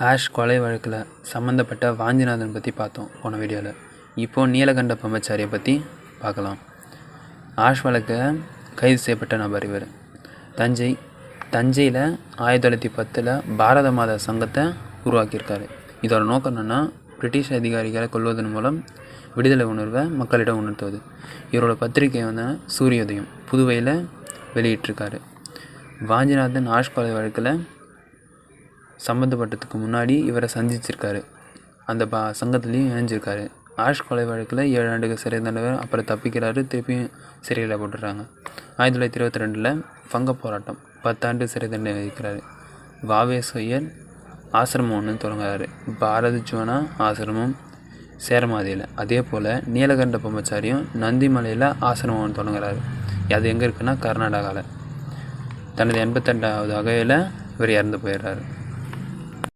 Ash கொலை வழக்கில் சம்மந்தப்பட்ட வாஞ்சிநாதன் பற்றி பார்த்தோம் போன வீடியோவில். இப்போது நீலகண்ட பிரம்மச்சாரியை பற்றி பார்க்கலாம். ஆஷ் வழக்கில் கைது செய்யப்பட்ட நபர் இவர். தஞ்சையில் 1910 பாரத மாதா சங்கத்தை உருவாக்கியிருக்காரு. இதோட நோக்கம் என்னென்னா, பிரிட்டிஷ் அதிகாரிகளை கொல்வதன் மூலம் விடுதலை உணர்வை மக்களிடம் உணர்த்துவது. இவரோட பத்திரிகை சூரியோதயம் புதுவையில் வெளியிட்டிருக்காரு. வாஞ்சிநாதன் ஆஷ் கொலை வழக்கில் சம்மந்தப்பட்டதுக்கு முன்னாடி இவரை சந்திச்சிருக்காரு. அந்த சங்கத்துலேயும் இணைஞ்சிருக்காரு. ஆஷ் கொலை வழக்கில் 7 ஆண்டுகள் சிறை தண்டனை, அப்புறம் தப்பிக்கிறாரு, திருப்பியும் சிறையில் போட்டுடுறாங்க. 1922 வங்க போராட்டம் 10 ஆண்டு சிறை தண்டனை விதிக்கிறாரு. வாவேஸ்வயர் ஆசிரமம் ஒன்று தொடங்குறாரு. பாரத ஜோனா ஆசிரமம் சேரமாதியில். அதே போல் நீலகண்ட பிரம்மச்சாரியும் நந்திமலையில் ஆசிரமம் ஒன்று தொடங்குறாரு. அது எங்கே இருக்குன்னா கர்நாடகாவில். தனது 82வது வகையில் இவர் இறந்து போயிடுறாரு.